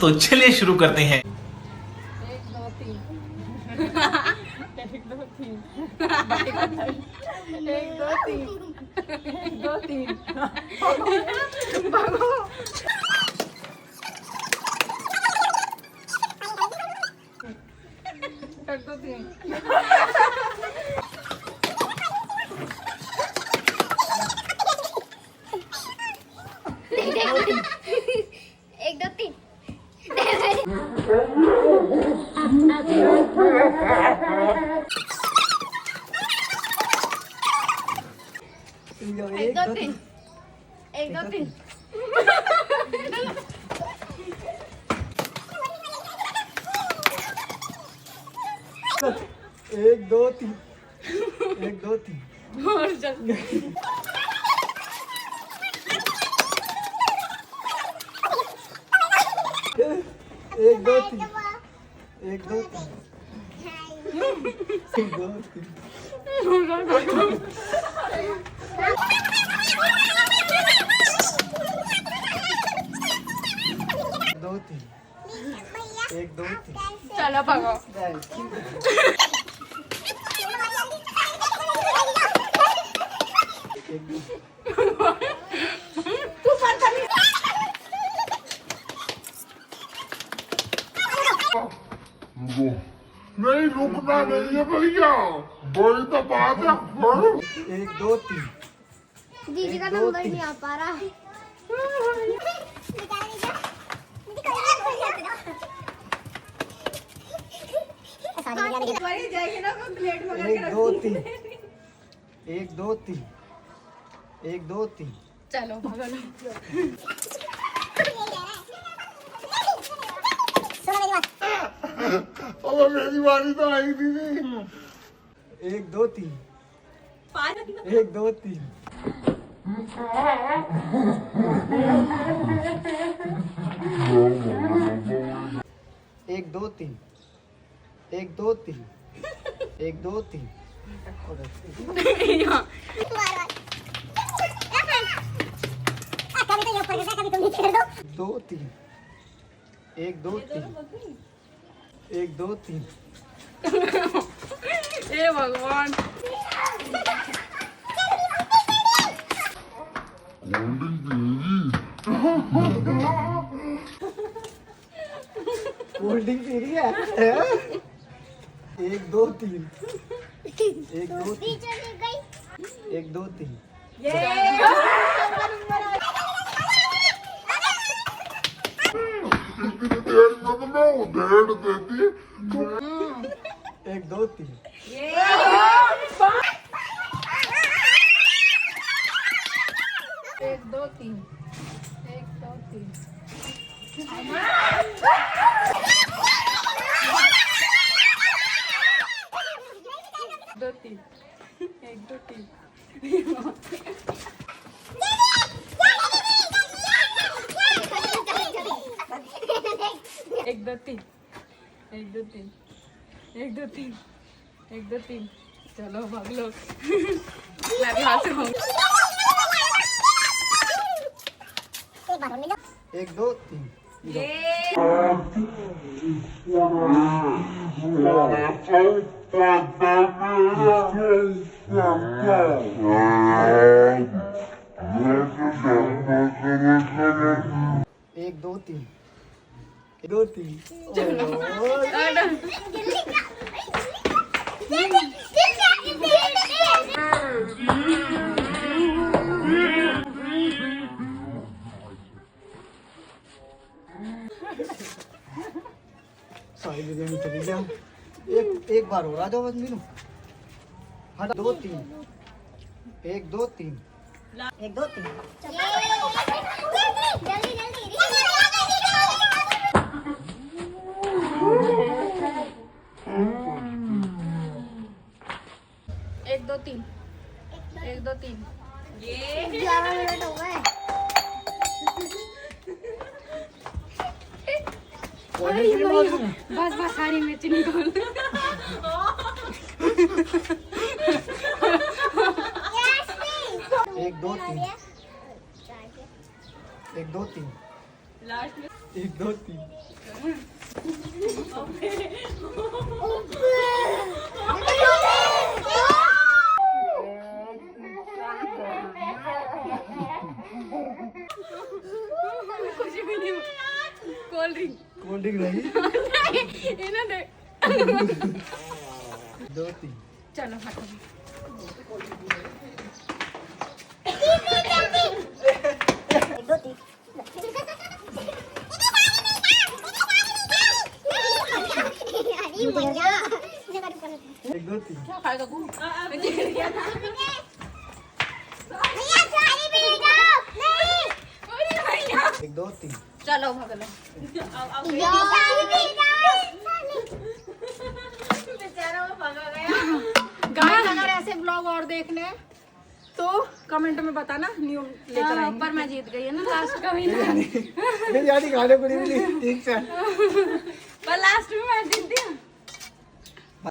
तो चलिए शुरू करते हैं। 1 2 3 1 2 3 1 2 3 1 2 3 भागो। 1 2 3 1 2 3 1 2 3 1 2 3 1 2 3 1 2 3 और जल्दी। 1 2 3 1 2 3 1 2 3 2 3 1 2 3 चलो भागो। नहीं रुकना नहीं है भैया, बड़ी तो बात है। 1 2 3 दीदी का नंबर नहीं आ पा रहा। जाएगी ना प्लेट 1 2 3 1 2 3 1 2 3 चलो भागो लो। अब मेरी बारी तो आई थी। 1 2 3 1 2 3 1 2 3 1 2 3 1 2 3 2 3 1 2 3 1 2 3 हे भगवान। कोल्ड ड्रिंक पी रही है 1 2 3 1 2 3 1 2 3 डेढ़ तो मैं डेढ़ देती। 1 2 3 1 2 3 1 2 3 2 3 1 2 3 1 2 3 1 2 3 1 2 3 1 2 3 चलो भाग लो। मैं भी हाथ से भागूं। 1 2 3 1 2 3 2 3 सारी बिरयानी चली गया। एक बार और आ जाओ बस मीनू। हट 2 3 1 2 3 1 2 3 जल्दी जल्दी 1 2 3 1 2 3 11 मिनट हो गए। बस बस सारी मिर्च निकाल। 1 2 3 1 2 3 लास्ट में 1 2 3 खुशी भी नहीं कोल्ड ड्रिंक कोल्ड ड्रिंक नहीं इन्हें दे 2 3 चलो हटो अरे भैया 1 2 3 क्या खाएगा तू भैया सारी पी जाओ नहीं 1 2 3 चलो भगलो भैया सारी पी जाओ बेचारा वो भगा गया गाइस अगर ऐसे ब्लॉग और देखने तो कमेंट में बताना न्यू लेकर आएंगे पर मैं जीत गई है ना लास्ट का विनर बिरयानी खाने को नहीं मिली ठीक से पर लास्ट